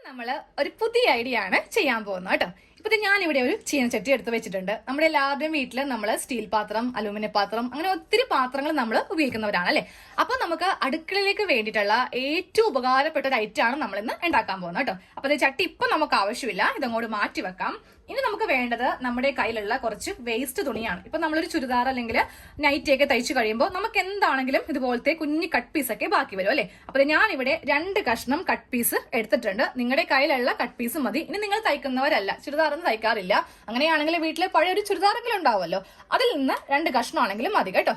നമ്മൾ ഒരു പുതിയ ഐഡിയ ആണ് ചെയ്യാൻ പോകുന്നത് കേട്ടോ. ഇപ്പൊ ഞാനിവിടെ ഒരു ചീനച്ചട്ടി എടുത്ത് വെച്ചിട്ടുണ്ട്. നമ്മുടെ എല്ലാവരുടെയും വീട്ടിൽ നമ്മൾ സ്റ്റീൽ പാത്രം, അലൂമിനിയം പാത്രം, അങ്ങനെ ഒത്തിരി പാത്രങ്ങൾ നമ്മൾ ഉപയോഗിക്കുന്നവരാണ് അല്ലെ. അപ്പൊ നമുക്ക് അടുക്കളയിലേക്ക് വേണ്ടിയിട്ടുള്ള ഏറ്റവും ഉപകാരപ്പെട്ട ഒരു ഐറ്റം ആണ് നമ്മൾ ഇന്ന് ഉണ്ടാക്കാൻ പോകുന്നത് കേട്ടോ. അപ്പൊ ഈ ചട്ടി ഇപ്പൊ നമുക്ക് ആവശ്യമില്ല, ഇതങ്ങോട്ട് മാറ്റി വെക്കാം. ഇനി നമുക്ക് വേണ്ടത് നമ്മുടെ കയ്യിലുള്ള കുറച്ച് വേസ്റ്റ് തുണിയാണ്. ഇപ്പൊ നമ്മളൊരു ചുരിദാർ അല്ലെങ്കിൽ നൈറ്റി ഒക്കെ തയ്ച്ചു കഴിയുമ്പോൾ നമുക്ക് എന്താണെങ്കിലും ഇതുപോലത്തെ കുഞ്ഞു കട്ട് പീസ് ഒക്കെ ബാക്കി വരും അല്ലെ. അപ്പൊ ഞാൻ ഇവിടെ 2 കഷ്ണം കട്ട് പീസ് എടുത്തിട്ടുണ്ട്. നിങ്ങളുടെ കയ്യിലുള്ള കട്ട് പീസ് മതി. ഇനി നിങ്ങൾ തയ്ക്കുന്നവരല്ല, ചുരിദാറൊന്നും തയ്ക്കാറില്ല, അങ്ങനെയാണെങ്കിൽ വീട്ടിലെ പഴയ ഒരു ചുരിദാറെങ്കിലും ഉണ്ടാവുമല്ലോ, അതിൽ നിന്ന് 2 കഷ്ണമാണെങ്കിലും മതി കേട്ടോ.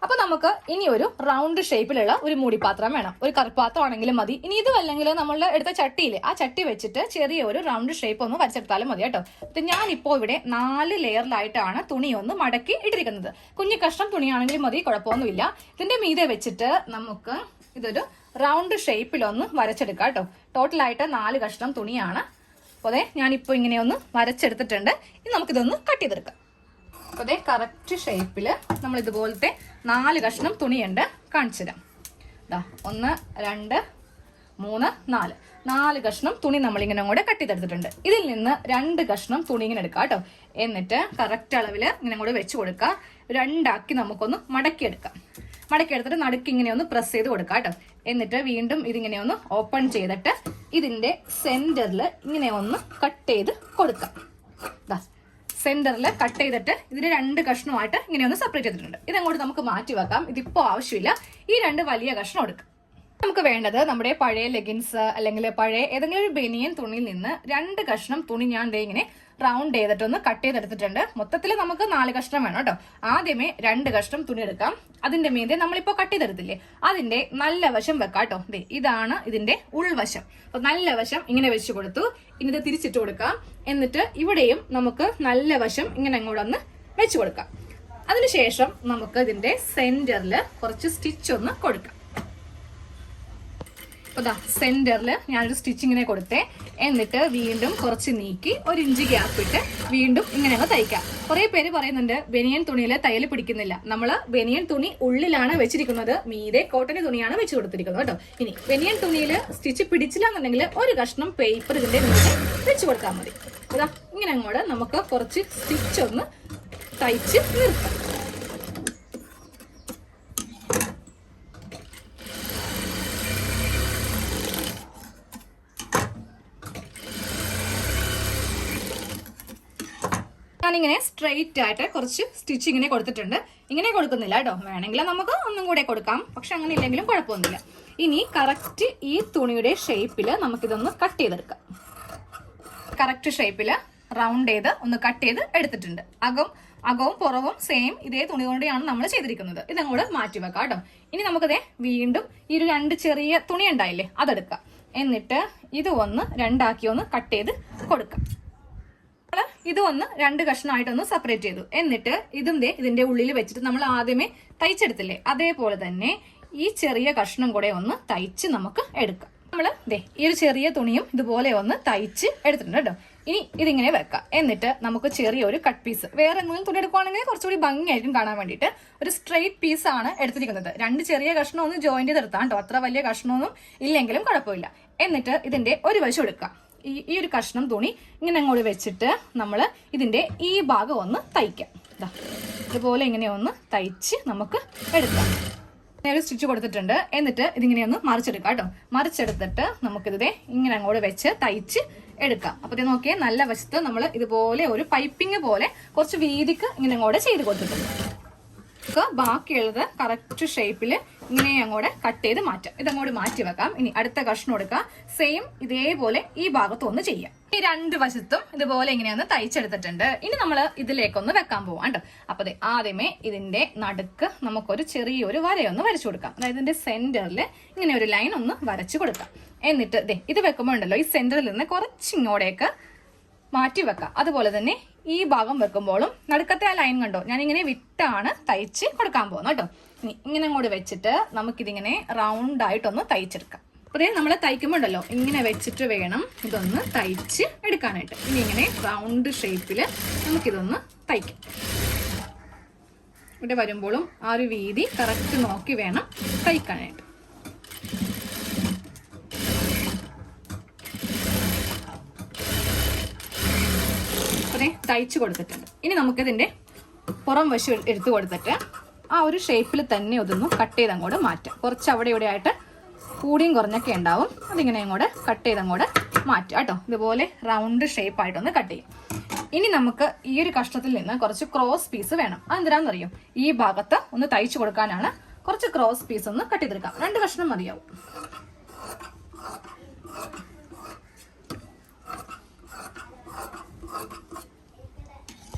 അപ്പൊ നമുക്ക് ഇനി ഒരു റൗണ്ട് ഷേപ്പിലുള്ള ഒരു മൂടിപ്പാത്രം വേണം. ഒരു കറുപ്പാത്രം ആണെങ്കിലും മതി. ഇനി ഇതും അല്ലെങ്കിൽ നമ്മളുടെ എടുത്ത ചട്ടിയില്ലേ, ആ ചട്ടി വെച്ചിട്ട് ചെറിയ ഒരു റൗണ്ട് ഷേപ്പ് ഒന്ന് വരച്ചെടുത്താലും മതി കേട്ടോ. ഞാനിപ്പോ ഇവിടെ 4 ലെയറിലായിട്ടാണ് തുണി ഒന്ന് മടക്കി ഇട്ടിരിക്കുന്നത്. കുഞ്ഞു കഷ്ണം തുണിയാണെങ്കിലും മതി, കുഴപ്പമൊന്നുമില്ല. ഇതിന്റെ മീതെ വെച്ചിട്ട് നമുക്ക് ഇതൊരു റൗണ്ട് ഷേപ്പിലൊന്ന് വരച്ചെടുക്കാം കേട്ടോ. ടോട്ടലായിട്ട് 4 കഷ്ണം തുണിയാണ്. അതെ, ഞാനിപ്പോ ഇങ്ങനെ ഒന്ന് വരച്ചെടുത്തിട്ടുണ്ട്. ഇനി നമുക്കിതൊന്ന് കട്ട് ചെയ്തെടുക്കാം. അതെ, കറക്റ്റ് ഷേപ്പില് നമ്മൾ ഇതുപോലത്തെ 4 കഷ്ണം തുണിയുണ്ട്. കാണിച്ചു തരാം. 1 2 3 4 കഷ്ണം തുണി നമ്മളിങ്ങനെ അങ്ങോട്ട് കട്ട് ചെയ്തെടുത്തിട്ടുണ്ട്. ഇതിൽ നിന്ന് 2 കഷ്ണം തുണി ഇങ്ങനെ എടുക്കാം കേട്ടോ. എന്നിട്ട് കറക്റ്റ് അളവില് ഇങ്ങനെ അങ്ങോട്ട് വെച്ച് കൊടുക്കുക. 2 ആക്കി നമുക്കൊന്ന് മടക്കിയെടുക്കാം. മടക്കിയെടുത്തിട്ട് നടുക്ക് ഇങ്ങനെ ഒന്ന് പ്രസ് ചെയ്ത് കൊടുക്കാം കേട്ടോ. എന്നിട്ട് വീണ്ടും ഇതിങ്ങനെ ഒന്ന് ഓപ്പൺ ചെയ്തിട്ട് ഇതിന്റെ സെന്ററിൽ ഇങ്ങനെ ഒന്ന് കട്ട് ചെയ്ത് കൊടുക്കാം. സെന്ററിൽ കട്ട് ചെയ്തിട്ട് ഇതിന് 2 കഷ്ണമായിട്ട് ഇങ്ങനെ ഒന്ന് സെപ്പറേറ്റ് ചെയ്തിട്ടുണ്ട്. ഇതങ്ങോട്ട് നമുക്ക് മാറ്റി വെക്കാം. ഇതിപ്പോ ആവശ്യമില്ല. ഈ 2 വലിയ കഷ്ണം എടുക്കാം. നമുക്ക് വേണ്ടത് നമ്മുടെ പഴയ ലെഗിൻസ് അല്ലെങ്കിൽ പഴയ ഏതെങ്കിലും ഒരു ബനിയൻ തുണിയിൽ നിന്ന് 2 കഷ്ണം തുണി ഞാൻ ഇങ്ങനെ റൗണ്ട് ചെയ്തിട്ടൊന്ന് കട്ട് ചെയ്തെടുത്തിട്ടുണ്ട്. മൊത്തത്തിൽ നമുക്ക് 4 കഷ്ണം വേണം കേട്ടോ. ആദ്യമേ 2 കഷ്ണം തുണി എടുക്കാം. അതിന്റെ മീതെ നമ്മളിപ്പോ കട്ട് ചെയ്തെടുത്തില്ലേ, അതിന്റെ നല്ല വശം വെക്കാം കേട്ടോ. ഇതാണ് ഇതിന്റെ ഉൾവശം. അപ്പൊ നല്ല വശം ഇങ്ങനെ വെച്ച് കൊടുത്തു. ഇനി ഇത് തിരിച്ചിട്ട് കൊടുക്കാം. എന്നിട്ട് ഇവിടെയും നമുക്ക് നല്ല വശം ഇങ്ങനെ അങ്ങോട്ടൊന്ന് വെച്ച് കൊടുക്കാം. അതിനുശേഷം നമുക്ക് ഇതിന്റെ സെന്ററിൽ കുറച്ച് സ്റ്റിച്ച് ഒന്ന് കൊടുക്കാം. അപ്പൊ സെന്ററിൽ ഞാനൊരു സ്റ്റിച്ചിങ്ങിനെ കൊടുത്തേ. എന്നിട്ട് വീണ്ടും കുറച്ച് നീക്കി 1 ഇഞ്ച് ഗ്യാപ്പ് ഇട്ട് വീണ്ടും ഇങ്ങനെ അങ്ങ് തയ്ക്കാം. കുറെ പേര് പറയുന്നുണ്ട് ബനിയൻ തുണിയിൽ തയ്യൽ പിടിക്കുന്നില്ല. നമ്മള് ബനിയൻ തുണി ഉള്ളിലാണ് വെച്ചിരിക്കുന്നത്, മീതെ കോട്ടൺ തുണിയാണ് വെച്ച് കൊടുത്തിരിക്കുന്നത് കേട്ടോ. ഇനി ബനിയൻ തുണിയിൽ സ്റ്റിച്ച് പിടിച്ചില്ല എന്നുണ്ടെങ്കിൽ 1 കഷ്ണം പേപ്പർ ഇതിന്റെ മീതെ വെച്ച് കൊടുത്താൽ മതി. ഇങ്ങനെ അങ്ങോട്ട് നമുക്ക് കുറച്ച് സ്റ്റിച്ച് ഒന്ന് തയ്ച്ച് നിർത്താം. ഞാനിങ്ങനെ സ്ട്രെയിറ്റ് ആയിട്ട് കുറച്ച് സ്റ്റിച്ച് ഇങ്ങനെ കൊടുത്തിട്ടുണ്ട്. ഇങ്ങനെ കൊടുക്കുന്നില്ല കേട്ടോ, വേണമെങ്കിൽ നമുക്ക് ഒന്നും കൂടെ കൊടുക്കാം, പക്ഷെ അങ്ങനെ ഇല്ലെങ്കിലും കുഴപ്പമൊന്നുമില്ല. ഇനി കറക്റ്റ് ഈ തുണിയുടെ ഷേപ്പിൽ നമുക്കിതൊന്ന് കട്ട് ചെയ്തെടുക്കാം. കറക്റ്റ് ഷേപ്പില് റൗണ്ട് ചെയ്ത് ഒന്ന് കട്ട് ചെയ്ത് എടുത്തിട്ടുണ്ട്. അകവും പുറവും സെയിം ഇതേ തുണി കൊണ്ടാണ് നമ്മൾ ചെയ്തിരിക്കുന്നത്. ഇതങ്ങോട്ട് മാറ്റി വെക്കാം കേട്ടോ. ഇനി നമുക്കതേ വീണ്ടും ഈ ഒരു 2 ചെറിയ തുണി ഉണ്ടായില്ലേ, അതെടുക്കാം. എന്നിട്ട് ഇത് ഒന്ന് 2 ആക്കി ഒന്ന് കട്ട് ചെയ്ത് കൊടുക്കാം. ഇത് ഒന്ന് 2 കഷ്ണമായിട്ടൊന്ന് സെപ്പറേറ്റ് ചെയ്തു. എന്നിട്ട് ഇതിന്റെ ഉള്ളിൽ വെച്ചിട്ട് നമ്മൾ ആദ്യമേ തയ്ച്ചെടുത്തില്ലേ, അതേപോലെ തന്നെ ഈ ചെറിയ കഷ്ണം കൂടെ ഒന്ന് തയ്ച്ച് നമുക്ക് എടുക്കാം. നമ്മൾ ഈ ഒരു ചെറിയ തുണിയും ഇതുപോലെ ഒന്ന് തയ്ച്ച് എടുത്തിട്ടുണ്ട് കേട്ടോ. ഇനി ഇതിങ്ങനെ വെക്കാം. എന്നിട്ട് നമുക്ക് ചെറിയൊരു കട്ട് പീസ്, വേറെ എന്തെങ്കിലും തുണി എടുക്കുവാണെങ്കിൽ കുറച്ചുകൂടി ഭംഗിയായിരിക്കും കാണാൻ വേണ്ടിയിട്ട്, ഒരു സ്ട്രെയിറ്റ് പീസ് ആണ് എടുത്തിരിക്കുന്നത്. 2 ചെറിയ കഷ്ണം ഒന്ന് ജോയിന്റ് ചെയ്തെടുത്താം കേട്ടോ. അത്ര വലിയ കഷ്ണമൊന്നും ഇല്ലെങ്കിലും കുഴപ്പമില്ല. എന്നിട്ട് ഇതിന്റെ ഒരു വശം എടുക്കാം. ഈ ഒരു കഷ്ണം തുണി ഇങ്ങനെ അങ്ങോട്ട് വെച്ചിട്ട് നമ്മൾ ഇതിന്റെ ഈ ഭാഗം ഒന്ന് തയ്ക്കാം. ഇതുപോലെ ഇങ്ങനെ ഒന്ന് തയ്ച്ച് നമുക്ക് എടുക്കാം. ഒരു സ്റ്റിച്ച് കൊടുത്തിട്ടുണ്ട്. എന്നിട്ട് ഇതിങ്ങനെ ഒന്ന് മറിച്ചെടുക്കാം കേട്ടോ. മറിച്ചെടുത്തിട്ട് നമുക്കിതേ ഇങ്ങനെ അങ്ങോട്ട് വെച്ച് തയ്ച്ച് എടുക്കാം. അപ്പൊ ഇത് നോക്കിയേ, നല്ല വശത്ത് നമ്മൾ ഇതുപോലെ ഒരു പൈപ്പിംഗ് പോലെ കുറച്ച് വീതിക്ക് ഇങ്ങനെ അങ്ങോട്ട് ചെയ്ത് കൊടുത്തിട്ടുണ്ട്. ബാക്കിയുള്ളത് കറക്റ്റ് ഷേപ്പില് ഇങ്ങനെ അങ്ങോട്ട് കട്ട് ചെയ്ത് മാറ്റാം. ഇതങ്ങോട്ട് മാറ്റി വെക്കാം. ഇനി അടുത്ത കഷ്ണം എടുക്കാം. സെയിം ഇതേപോലെ ഈ ഭാഗത്തും ഒന്ന് ചെയ്യാം. ഈ 2 വശത്തും ഇതുപോലെ ഇങ്ങനെയൊന്ന് തയ്ച്ചെടുത്തിട്ടുണ്ട്. ഇനി നമ്മൾ ഇതിലേക്കൊന്ന് വെക്കാൻ പോവാം കേട്ടോ. അപ്പൊ ആദ്യമേ ഇതിന്റെ നടുക്ക് നമുക്കൊരു ചെറിയൊരു വരയൊന്ന് വരച്ചു കൊടുക്കാം. അതായത് ഇതിന്റെ സെന്ററിൽ ഇങ്ങനെ ഒരു ലൈൻ ഒന്ന് വരച്ചു കൊടുക്കാം. എന്നിട്ട് ഇത് വെക്കുമ്പോൾ ഉണ്ടല്ലോ, ഈ സെന്ററിൽ നിന്ന് കുറച്ചിങ്ങോട്ടേക്ക് മാറ്റി വെക്കാം. അതുപോലെ തന്നെ ഈ ഭാഗം വെക്കുമ്പോഴും നടുക്കത്തെ ആ ലൈൻ കണ്ടോ, ഞാനിങ്ങനെ വിട്ടാണ് തയ്ച്ച് കൊടുക്കാൻ പോകുന്നത് കേട്ടോ. ഇങ്ങനെ അങ്ങോട്ട് വെച്ചിട്ട് നമുക്കിതിങ്ങനെ റൗണ്ട് ആയിട്ടൊന്ന് തയ്ച്ചെടുക്കാം. അപ്പൊ നമ്മൾ തയ്ക്കുമ്പോൾ ഉണ്ടല്ലോ, ഇങ്ങനെ വെച്ചിട്ട് വേണം ഇതൊന്ന് തയ്ച്ച് എടുക്കാനായിട്ട്. ഇനി ഇങ്ങനെ റൗണ്ട് ഷേപ്പില് നമുക്കിതൊന്ന് തയ്ക്കാം. ഇവിടെ വരുമ്പോഴും ആ ഒരു വീതി കറക്റ്റ് നോക്കി വേണം തയ്ക്കാനായിട്ട്. നമ്മളിതിനെ തയ്ച്ചു കൊടുത്തിട്ടുണ്ട്. ഇനി നമുക്കിതിന്റെ പുറം വശം എടുത്തു കൊടുത്തിട്ട് ആ ഒരു ഷേപ്പിൽ തന്നെ ഒതൊന്ന് കട്ട് ചെയ്ത് അങ്ങോട്ട് മാറ്റാം. കുറച്ച് അവിടെ ഇവിടെ ആയിട്ട് കൂടിയും കുറഞ്ഞൊക്കെ ഉണ്ടാവും. അതിങ്ങനെ അങ്ങോട്ട് കട്ട് ചെയ്ത് അങ്ങോട്ട് മാറ്റാം കേട്ടോ. ഇതുപോലെ റൗണ്ട് ഷേപ്പ് ആയിട്ടൊന്ന് കട്ട് ചെയ്യും. ഇനി നമുക്ക് ഈ ഒരു കഷ്ണത്തിൽ നിന്ന് കുറച്ച് ക്രോസ് പീസ് വേണം. അതെന്തിനാണെന്നറിയോ? ഈ ഭാഗത്ത് ഒന്ന് തയ്ച്ചു കൊടുക്കാനാണ്. കുറച്ച് ക്രോസ് പീസ് ഒന്ന് കട്ട് ചെയ്തെടുക്കാം. 2 കഷ്ണം മതിയാവും.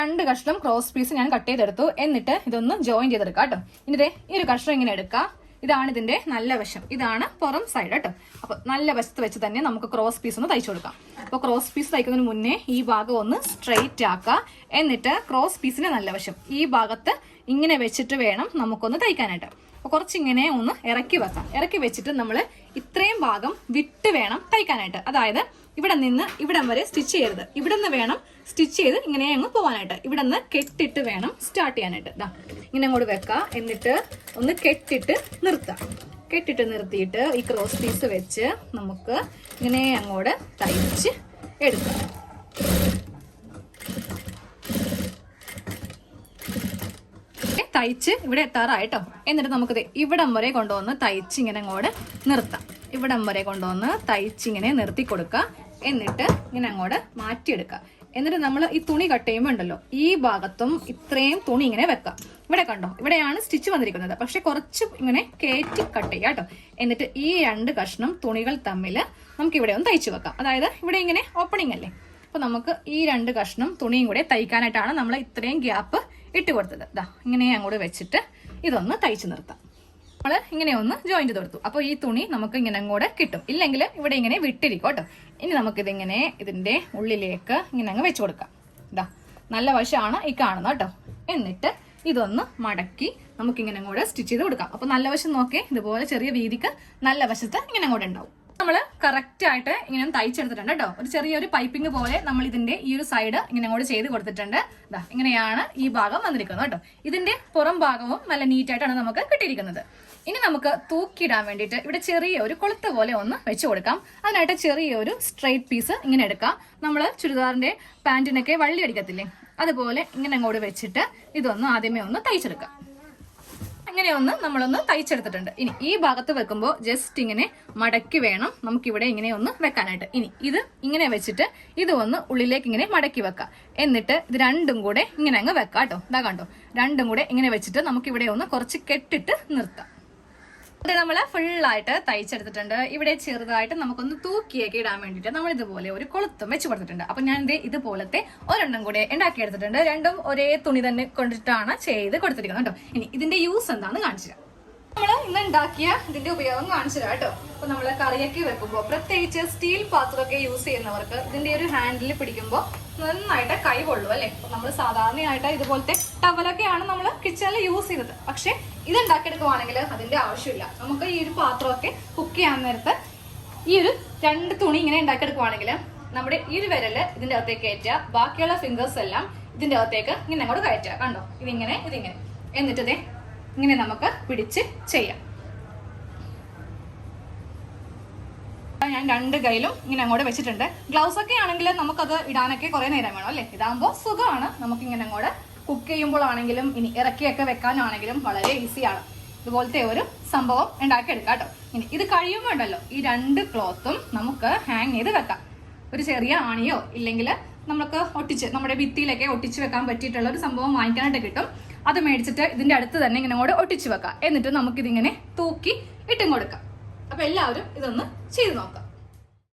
രണ്ട് കഷ്ണം ക്രോസ് പീസ് ഞാൻ കട്ട് ചെയ്തെടുത്തു. എന്നിട്ട് ഇതൊന്ന് ജോയിൻ ചെയ്തെടുക്കാം കേട്ടോ. ഇനി ഈ ഒരു കഷ്ണം ഇങ്ങനെ എടുക്കാം. ഇതാണ് ഇതിന്റെ നല്ല വശം, ഇതാണ് പുറം സൈഡ് കേട്ടോ. അപ്പൊ നല്ല വശത്ത് വെച്ച് തന്നെ നമുക്ക് ക്രോസ് പീസ് ഒന്ന് തയ്ച്ചു കൊടുക്കാം. അപ്പൊ ക്രോസ് പീസ് തയ്ക്കുന്നതിന് മുന്നേ ഈ ഭാഗം ഒന്ന് സ്ട്രെയിറ്റ് ആക്കുക. എന്നിട്ട് ക്രോസ് പീസിന്റെ നല്ല വശം ഈ ഭാഗത്ത് ഇങ്ങനെ വെച്ചിട്ട് വേണം നമുക്കൊന്ന് തയ്ക്കാനായിട്ട്. അപ്പൊ കുറച്ചിങ്ങനെ ഒന്ന് ഇറക്കി വെക്കാം. ഇറക്കി വെച്ചിട്ട് നമ്മൾ ഇത്രയും ഭാഗം വിട്ട് വേണം തയ്ക്കാനായിട്ട്. അതായത് ഇവിടെ നിന്ന് ഇവിടം വരെ സ്റ്റിച്ച് ചെയ്യരുത്. ഇവിടെ നിന്ന് വേണം സ്റ്റിച്ച് ചെയ്ത് ഇങ്ങനെ അങ്ങ് പോകാനായിട്ട്. ഇവിടെ നിന്ന് കെട്ടിട്ട് വേണം സ്റ്റാർട്ട് ചെയ്യാനായിട്ട്. ഇതാ ഇങ്ങനെ അങ്ങോട്ട് വെക്കാം. എന്നിട്ട് ഒന്ന് കെട്ടിട്ട് നിർത്താം. കെട്ടിട്ട് നിർത്തിയിട്ട് ഈ ക്രോസ് പീസ് വെച്ച് നമുക്ക് ഇങ്ങനെ അങ്ങോട്ട് തയ്ച്ച് എടുക്കാം. തയ്ച്ച് ഇവിടെ എത്താറായിട്ടോ. എന്നിട്ട് നമുക്കിത് ഇവിടം വരെ കൊണ്ടുവന്ന് തയ്ച്ച് ഇങ്ങനെ അങ്ങോട്ട് നിർത്താം. ഇവിടം വരെ കൊണ്ടുവന്ന് തയ്ച്ചിങ്ങനെ നിർത്തി കൊടുക്കുക. എന്നിട്ട് ഇങ്ങനെ അങ്ങോട്ട് മാറ്റിയെടുക്കുക. എന്നിട്ട് നമ്മൾ ഈ തുണി കട്ട് ചെയ്യുമ്പോൾ ഉണ്ടല്ലോ, ഈ ഭാഗത്തും ഇത്രയും തുണി ഇങ്ങനെ വെക്കാം. ഇവിടെ കണ്ടോ, ഇവിടെയാണ് സ്റ്റിച്ച് വന്നിരിക്കുന്നത്. പക്ഷെ കുറച്ച് ഇങ്ങനെ കയറ്റി കട്ട് ചെയ്യാം കേട്ടോ. എന്നിട്ട് ഈ 2 കഷ്ണം തുണികൾ തമ്മിൽ നമുക്ക് ഇവിടെ ഒന്ന് തയ്ച്ചു വെക്കാം. അതായത് ഇവിടെ ഇങ്ങനെ ഓപ്പണിംഗ് അല്ലേ. അപ്പൊ നമുക്ക് ഈ 2 കഷ്ണം തുണിയും കൂടെ തയ്ക്കാനായിട്ടാണ് നമ്മൾ ഇത്രയും ഗ്യാപ്പ് ഇട്ട് കൊടുത്തത്. ഇതാ ഇങ്ങനെ അങ്ങോട്ട് വെച്ചിട്ട് ഇതൊന്ന് തയ്ച്ചു നിർത്താം. നമ്മൾ ഇങ്ങനെ ഒന്ന് ജോയിൻ ചെയ്ത് കൊടുത്തു. അപ്പോൾ ഈ തുണി നമുക്ക് ഇങ്ങനെ അങ്ങോട്ട് കിട്ടും. ഇല്ലെങ്കിൽ ഇവിടെ ഇങ്ങനെ വിട്ടിരിക്കും കേട്ടോ. ഇനി നമുക്കിതിങ്ങനെ ഇതിന്റെ ഉള്ളിലേക്ക് ഇങ്ങനെ അങ്ങ് വെച്ച് കൊടുക്കാം. ഇതാ നല്ല വശമാണ് ഈ കാണുന്നത് കേട്ടോ. എന്നിട്ട് ഇതൊന്ന് മടക്കി നമുക്കിങ്ങനെ അങ്ങോട്ട് സ്റ്റിച്ച് ചെയ്ത് കൊടുക്കാം. അപ്പൊ നല്ല വശം നോക്കേ, ഇതുപോലെ ചെറിയ വീതിക്ക് നല്ല വശത്ത് ഇങ്ങനെ അങ്ങോട്ട് ഉണ്ടാവും. നമ്മൾ കറക്റ്റ് ആയിട്ട് ഇങ്ങനെ തയ്ച്ചെടുത്തിട്ടുണ്ട് കേട്ടോ. ഒരു ചെറിയൊരു പൈപ്പിംഗ് പോലെ നമ്മൾ ഇതിന്റെ ഈ ഒരു സൈഡ് ഇങ്ങനെ അങ്ങോട്ട് ചെയ്ത് കൊടുത്തിട്ടുണ്ട്. ഇതാ ഇങ്ങനെയാണ് ഈ ഭാഗം വന്നിരിക്കുന്നത് കേട്ടോ. ഇതിന്റെ പുറം ഭാഗവും നല്ല നീറ്റായിട്ടാണ് നമുക്ക് കിട്ടിയിരിക്കുന്നത്. ഇനി നമുക്ക് തൂക്കിയിടാൻ വേണ്ടിയിട്ട് ഇവിടെ ചെറിയ ഒരു കൊളുത്ത് പോലെ ഒന്ന് വെച്ച് കൊടുക്കാം. അതിനായിട്ട് ചെറിയൊരു സ്ട്രെയിറ്റ് പീസ് ഇങ്ങനെ എടുക്കാം. നമ്മൾ ചുരിദാറിന്റെ പാന്റിനൊക്കെ വള്ളി അടിക്കത്തില്ലേ, അതുപോലെ ഇങ്ങനെ അങ്ങോട്ട് വെച്ചിട്ട് ഇതൊന്ന് ആദ്യമേ ഒന്ന് തയ്ച്ചെടുക്കാം. ഇങ്ങനെ ഒന്ന് നമ്മളൊന്ന് തയ്ച്ചെടുത്തിട്ടുണ്ട്. ഇനി ഈ ഭാഗത്ത് വെക്കുമ്പോൾ ജസ്റ്റ് ഇങ്ങനെ മടക്കി വേണം നമുക്കിവിടെ ഇങ്ങനെ ഒന്ന് വെക്കാനായിട്ട്. ഇനി ഇത് ഇങ്ങനെ വെച്ചിട്ട് ഇത് ഒന്ന് ഉള്ളിലേക്ക് ഇങ്ങനെ മടക്കി വെക്കാം. എന്നിട്ട് ഇത് രണ്ടും കൂടെ ഇങ്ങനെ അങ്ങ് വെക്കാം കേട്ടോ. ഇതാ കണ്ടോ, രണ്ടും കൂടെ ഇങ്ങനെ വെച്ചിട്ട് നമുക്കിവിടെ ഒന്ന് കുറച്ച് കെട്ടിട്ട് നിർത്താം. ഇത് നമ്മൾ ഫുള്ളായിട്ട് തയ്ച്ചെടുത്തിട്ടുണ്ട്. ഇവിടെ ചെറുതായിട്ട് നമുക്കൊന്ന് തൂക്കിയൊക്കെ ഇടാൻ വേണ്ടിയിട്ട് നമ്മൾ ഇതുപോലെ ഒരു കൊളുത്തും വെച്ച് കൊടുത്തിട്ടുണ്ട്. അപ്പൊ ഞാൻ ഇത് ഇതുപോലത്തെ ഒരെണ്ണം കൂടെ ഉണ്ടാക്കിയെടുത്തിട്ടുണ്ട്. രണ്ടും ഒരേ തുണി തന്നെ കൊണ്ടിട്ടാണ് ചെയ്ത് കൊടുത്തിരിക്കുന്നത് കേട്ടോ. ഇനി ഇതിന്റെ യൂസ് എന്താണെന്ന് കാണിച്ചു തരാം. നമ്മൾ ഇന്ന് ഉണ്ടാക്കിയ ഇതിന്റെ ഉപയോഗം കാണിച്ചു തരാം കേട്ടോ. അപ്പൊ നമ്മള് കറിയൊക്കെ വെക്കുമ്പോൾ പ്രത്യേകിച്ച് സ്റ്റീൽ പാത്രമൊക്കെ യൂസ് ചെയ്യുന്നവർക്ക് ഇതിന്റെ ഒരു ഹാൻഡിൽ പിടിക്കുമ്പോൾ നന്നായിട്ട് കൈ കൊള്ളു അല്ലെ. നമ്മൾ സാധാരണയായിട്ട് ഇതുപോലത്തെ ടവലൊക്കെയാണ് നമ്മൾ കിച്ചണിൽ യൂസ് ചെയ്തത്. പക്ഷെ ഇത് ഉണ്ടാക്കിയെടുക്കുവാണെങ്കിൽ അതിന്റെ ആവശ്യമില്ല. നമുക്ക് ഈ ഒരു പാത്രമൊക്കെ കുക്ക് ചെയ്യാൻ നേരത്ത് ഈ ഒരു 2 തുണി ഇങ്ങനെ ഉണ്ടാക്കിയെടുക്കുവാണെങ്കിൽ നമ്മുടെ ഈ ഒരു വിരല് ഇതിന്റെ അകത്തേക്ക് കയറ്റുക, ബാക്കിയുള്ള ഫിംഗേഴ്സ് എല്ലാം ഇതിന്റെ അകത്തേക്ക് ഇങ്ങനെ അങ്ങോട്ട് കയറ്റുക. കണ്ടോ, ഇതിങ്ങനെ എന്നിട്ട് ഇതേ ഇങ്ങനെ നമുക്ക് പിടിച്ച് ചെയ്യാം. ഞാൻ 2 കൈയിലും ഇങ്ങനെ അങ്ങോട്ട് വെച്ചിട്ടുണ്ട്. ഗ്ലൗസ് ഒക്കെ ആണെങ്കിൽ നമുക്കത് ഇടാനൊക്കെ കുറെ നേരം വേണം അല്ലെ. ഇതാകുമ്പോൾ സുഖമാണ്. നമുക്ക് ഇങ്ങനെ അങ്ങോട്ട് കുക്ക് ചെയ്യുമ്പോഴാണെങ്കിലും ഇനി ഇറക്കിയൊക്കെ വെക്കാനാണെങ്കിലും വളരെ ഈസിയാണ്. ഇതുപോലത്തെ ഒരു സംഭവം ഉണ്ടാക്കിയെടുക്കാം കേട്ടോ. ഇനി ഇത് കഴിയുമ്പോൾ ഉണ്ടല്ലോ, ഈ 2 ക്ലോത്തും നമുക്ക് ഹാങ് ചെയ്ത് വെക്കാം. ഒരു ചെറിയ ആണിയോ ഇല്ലെങ്കിൽ നമുക്ക് ഒട്ടിച്ച് നമ്മുടെ ഭിത്തിയിലൊക്കെ ഒട്ടിച്ച് വെക്കാൻ പറ്റിയിട്ടുള്ള ഒരു സംഭവം വാങ്ങിക്കാനായിട്ട് കിട്ടും. അത് മേടിച്ചിട്ട് ഇതിന്റെ അടുത്ത് തന്നെ ഇങ്ങനെ കൂടെ ഒട്ടിച്ചു വെക്കാം. എന്നിട്ട് നമുക്കിതിങ്ങനെ തൂക്കി ഇട്ടും കൊടുക്കാം. അപ്പൊ എല്ലാവരും ഇതൊന്ന് ചെയ്ത് നോക്കാം.